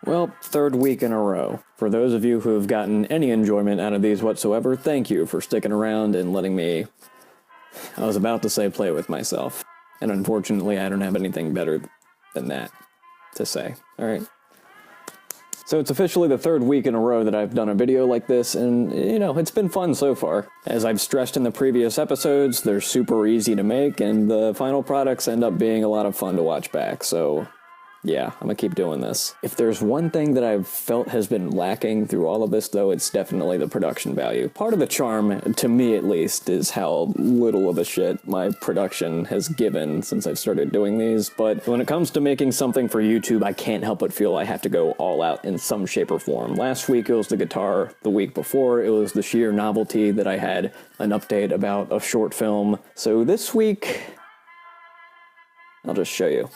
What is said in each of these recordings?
Well, third week in a row. For those of you who have gotten any enjoyment out of these whatsoever, thank you for sticking around and letting me, I was about to say play with myself. And unfortunately, I don't have anything better than that to say. Alright. So it's officially the third week in a row that I've done a video like this, and, you know, it's been fun so far. As I've stressed in the previous episodes, they're super easy to make, and the final products end up being a lot of fun to watch back, so yeah, I'm gonna keep doing this. If there's one thing that I've felt has been lacking through all of this, though, it's definitely the production value. Part of the charm, to me at least, is how little of a shit my production has given since I've started doing these, but when it comes to making something for YouTube, I can't help but feel I have to go all out in some shape or form. Last week it was the guitar, the week before it was the sheer novelty that I had an update about a short film, so this week, I'll just show you.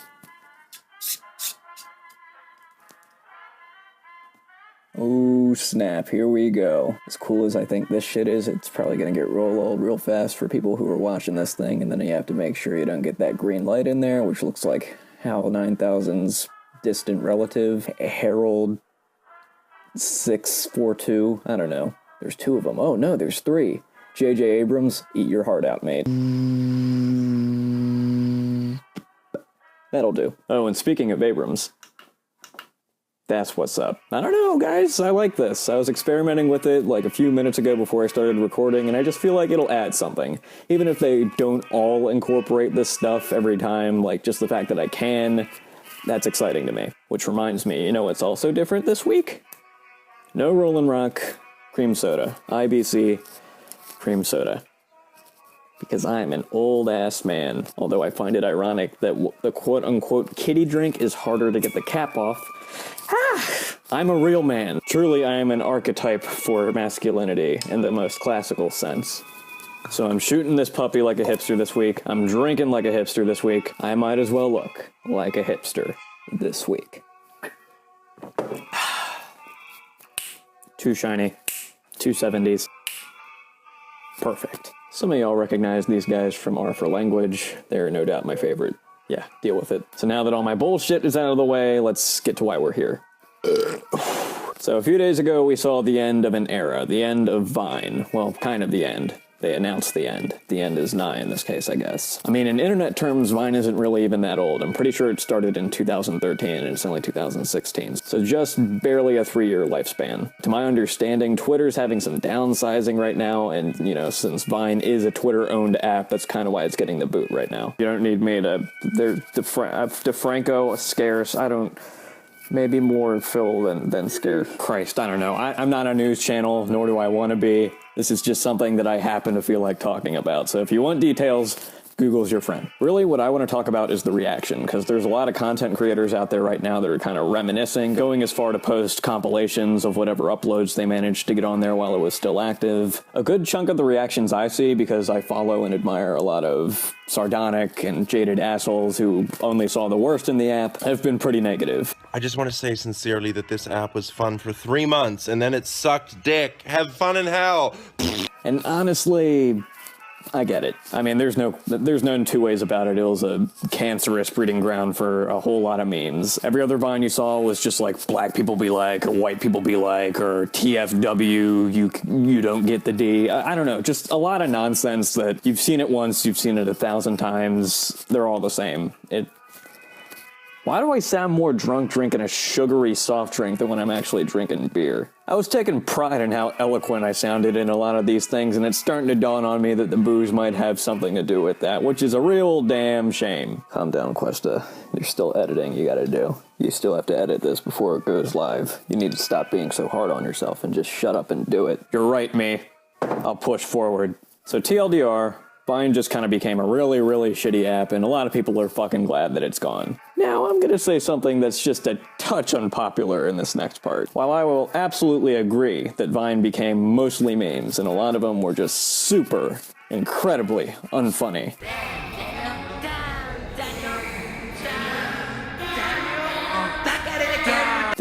Oh snap, here we go. As cool as I think this shit is, it's probably gonna get real old real fast for people who are watching this thing, and then you have to make sure you don't get that green light in there, which looks like HAL 9000's distant relative, Harold 642, I don't know. There's two of them. Oh no, there's three. J.J. Abrams, eat your heart out, mate. That'll do. Oh, and speaking of Abrams, that's what's up. I don't know, guys. I like this. I was experimenting with it like a few minutes ago before I started recording, and I just feel like it'll add something. Even if they don't all incorporate this stuff every time, like just the fact that I can, that's exciting to me. Which reminds me, you know what's also different this week? No Rollin' Rock cream soda. IBC cream soda. Because I'm an old-ass man. Although I find it ironic that the quote-unquote kiddie drink is harder to get the cap off. I'm a real man. Truly, I am an archetype for masculinity in the most classical sense. So I'm shooting this puppy like a hipster this week. I'm drinking like a hipster this week. I might as well look like a hipster this week. Too shiny. 270s. Perfect. Some of y'all recognize these guys from R for Language. They're no doubt my favorite. Yeah, deal with it. So now that all my bullshit is out of the way, let's get to why we're here. So a few days ago, we saw the end of an era, the end of Vine. Well, kind of the end. They announced the end. The end is nigh in this case, I guess. I mean, in internet terms, Vine isn't really even that old. I'm pretty sure it started in 2013 and it's only 2016. So just barely a 3-year lifespan. To my understanding, Twitter's having some downsizing right now, and, you know, since Vine is a Twitter-owned app, that's kind of why it's getting the boot right now. You don't need me to... DeFranco, scarce, I don't... Maybe more Phil than scarce. Christ, I don't know. I'm not a news channel, nor do I want to be. This is just something that I happen to feel like talking about. So if you want details, Google's your friend. Really, what I want to talk about is the reaction, because there's a lot of content creators out there right now that are kind of reminiscing, going as far to post compilations of whatever uploads they managed to get on there while it was still active. A good chunk of the reactions I see, because I follow and admire a lot of sardonic and jaded assholes who only saw the worst in the app, have been pretty negative. I just want to say sincerely that this app was fun for 3 months, and then it sucked dick. Have fun in hell. And honestly, I get it. I mean, there's no two ways about it. It was a cancerous breeding ground for a whole lot of memes. Every other Vine you saw was just like, black people be like, or white people be like, or TFW, you don't get the D. I don't know, just a lot of nonsense that you've seen it once, you've seen it 1,000 times. They're all the same. Why do I sound more drunk drinking a sugary soft drink than when I'm actually drinking beer? I was taking pride in how eloquent I sounded in a lot of these things, and it's starting to dawn on me that the booze might have something to do with that, which is a real damn shame. Calm down, Questa. There's still editing you gotta do. You still have to edit this before it goes live. You need to stop being so hard on yourself and just shut up and do it. You're right, me. I'll push forward. So TLDR, Vine just kind of became a really, really shitty app, and a lot of people are fucking glad that it's gone. Now, I'm gonna say something that's just a touch unpopular in this next part. While I will absolutely agree that Vine became mostly memes, and a lot of them were just super, incredibly unfunny.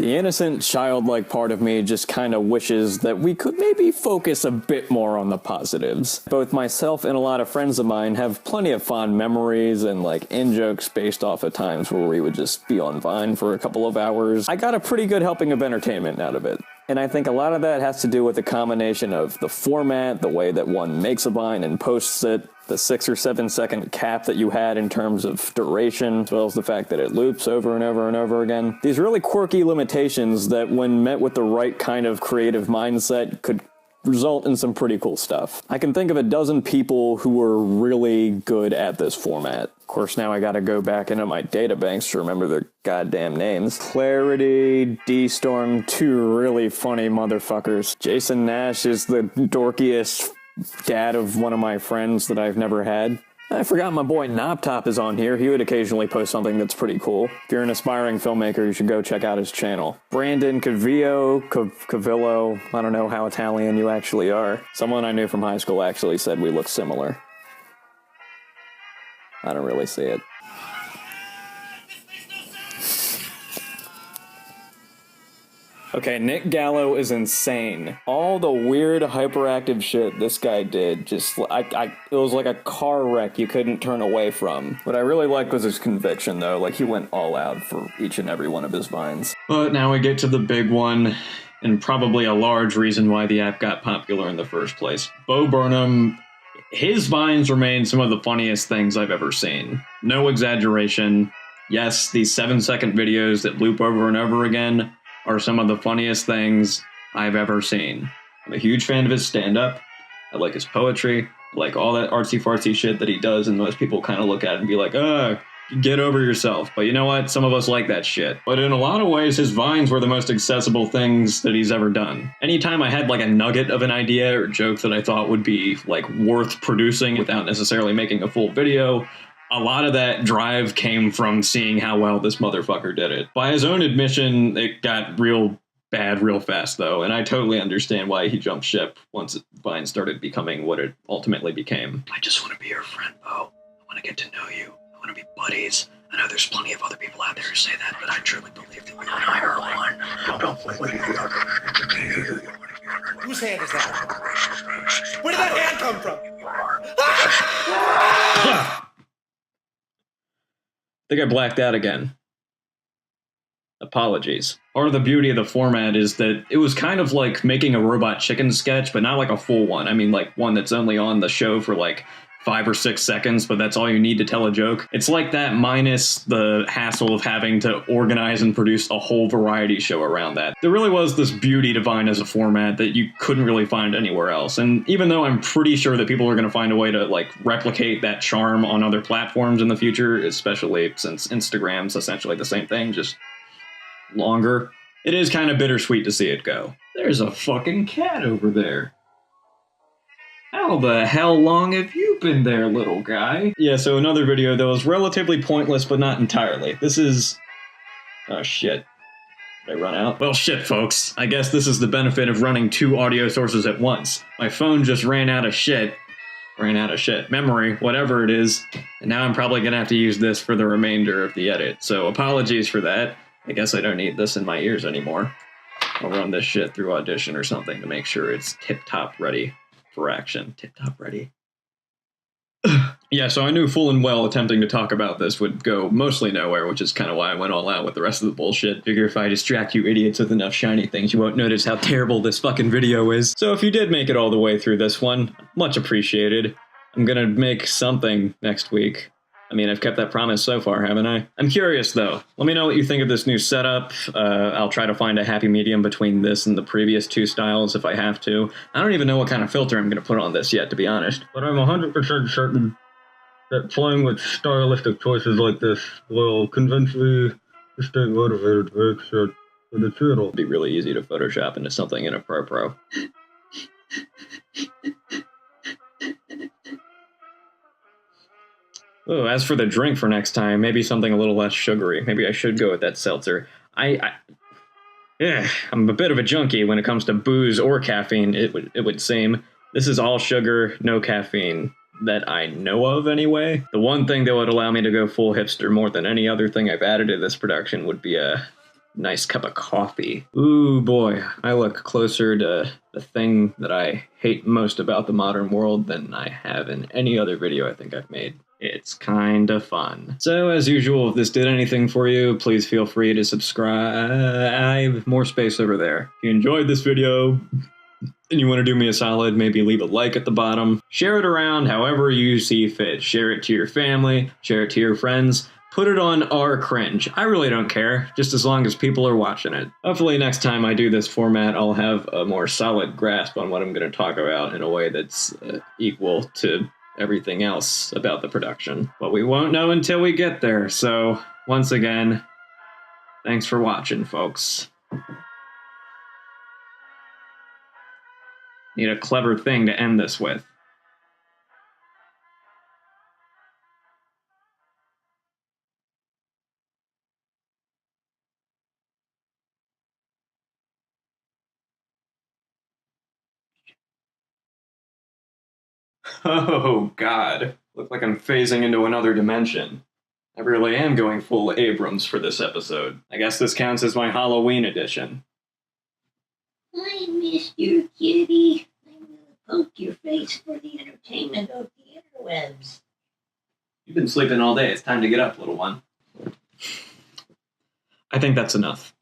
The innocent, childlike part of me just kind of wishes that we could maybe focus a bit more on the positives. Both myself and a lot of friends of mine have plenty of fond memories and like in-jokes based off of times where we would just be on Vine for a couple of hours. I got a pretty good helping of entertainment out of it. And I think a lot of that has to do with the combination of the format, the way that one makes a Vine and posts it, the 6 or 7 second cap that you had in terms of duration, as well as the fact that it loops over and over and over again. These really quirky limitations that, when met with the right kind of creative mindset, could result in some pretty cool stuff. I can think of a dozen people who were really good at this format. Of course, now I gotta go back into my databanks to remember their goddamn names. Clarity, D-Storm, two really funny motherfuckers. Jason Nash is the dorkiest dad of one of my friends that I've never had. I forgot my boy Knobtop is on here. He would occasionally post something that's pretty cool. If you're an aspiring filmmaker, you should go check out his channel. Brandon Cavillo, I don't know how Italian you actually are. Someone I knew from high school actually said we look similar. I don't really see it. Okay, Nick Gallo is insane. All the weird, hyperactive shit this guy did, just, it was like a car wreck you couldn't turn away from. What I really liked was his conviction, though. Like, he went all out for each and every one of his Vines. But now we get to the big one, and probably a large reason why the app got popular in the first place. Bo Burnham, his Vines remain some of the funniest things I've ever seen. No exaggeration. Yes, these 7-second videos that loop over and over again are some of the funniest things I've ever seen. I'm a huge fan of his stand-up. I like his poetry. I like all that artsy-fartsy shit that he does, and most people kind of look at it and be like, get over yourself. But you know what? Some of us like that shit. But in a lot of ways, his Vines were the most accessible things that he's ever done. Anytime I had like a nugget of an idea or joke that I thought would be like worth producing without necessarily making a full video, a lot of that drive came from seeing how well this motherfucker did it. By his own admission, it got real bad real fast, though, and I totally understand why he jumped ship once Vine started becoming what it ultimately became. I just want to be your friend, Bo. I want to get to know you. I want to be buddies. I know there's plenty of other people out there who say that, but I truly believe that you and I are one. Don't believe the other. Whose hand is that? Where did that hand come from? I think I blacked out again. Apologies. Part of the beauty of the format is that it was kind of like making a Robot Chicken sketch, but not like a full one. I mean, like one that's only on the show for like 5 or 6 seconds, but that's all you need to tell a joke. It's like that minus the hassle of having to organize and produce a whole variety show around that. There really was this beauty to Vine as a format that you couldn't really find anywhere else. And even though I'm pretty sure that people are going to find a way to like replicate that charm on other platforms in the future, especially since Instagram's essentially the same thing, just longer, it is kind of bittersweet to see it go. There's a fucking cat over there. How the hell long have you been there, little guy? Yeah, so another video that was relatively pointless, but not entirely. This is... oh, shit. Did I run out? Well, shit, folks. I guess this is the benefit of running 2 audio sources at once. My phone just ran out of shit. Memory, whatever it is. And now I'm probably gonna have to use this for the remainder of the edit. So apologies for that. I guess I don't need this in my ears anymore. I'll run this shit through Audition or something to make sure it's tip-top ready for action. Tip-top ready. Yeah, so I knew full and well attempting to talk about this would go mostly nowhere, which is kind of why I went all out with the rest of the bullshit. Figure if I distract you idiots with enough shiny things, you won't notice how terrible this fucking video is. So if you did make it all the way through this one, much appreciated. I'm gonna make something next week. I mean, I've kept that promise so far, haven't I? I'm curious, though. Let me know what you think of this new setup. I'll try to find a happy medium between this and the previous 2 styles if I have to. I don't even know what kind of filter I'm going to put on this yet, to be honest. But I'm 100% certain that playing with stylistic choices like this will convince me to stay motivated to make shit for the channel. It'd be really easy to Photoshop into something in a Pro. Oh, as for the drink for next time, maybe something a little less sugary. Maybe I should go with that seltzer. I'm a bit of a junkie when it comes to booze or caffeine, it would seem. This is all sugar, no caffeine, that I know of anyway. The one thing that would allow me to go full hipster more than any other thing I've added to this production would be a nice cup of coffee. Ooh, boy, I look closer to the thing that I hate most about the modern world than I have in any other video I think I've made. It's kinda fun. So, as usual, if this did anything for you, please feel free to subscribe. More space over there. If you enjoyed this video, and you want to do me a solid, maybe leave a like at the bottom. Share it around however you see fit. Share it to your family, share it to your friends. Put it on our cringe. I really don't care, just as long as people are watching it. Hopefully next time I do this format, I'll have a more solid grasp on what I'm going to talk about in a way that's equal to everything else about the production. But we won't know until we get there, so once again, thanks for watching, folks. Need a clever thing to end this with. Oh, God. Look like I'm phasing into another dimension. I really am going full Abrams for this episode. I guess this counts as my Halloween edition. I missed your kitty. I'm gonna poke your face for the entertainment of the interwebs. You've been sleeping all day. It's time to get up, little one. I think that's enough.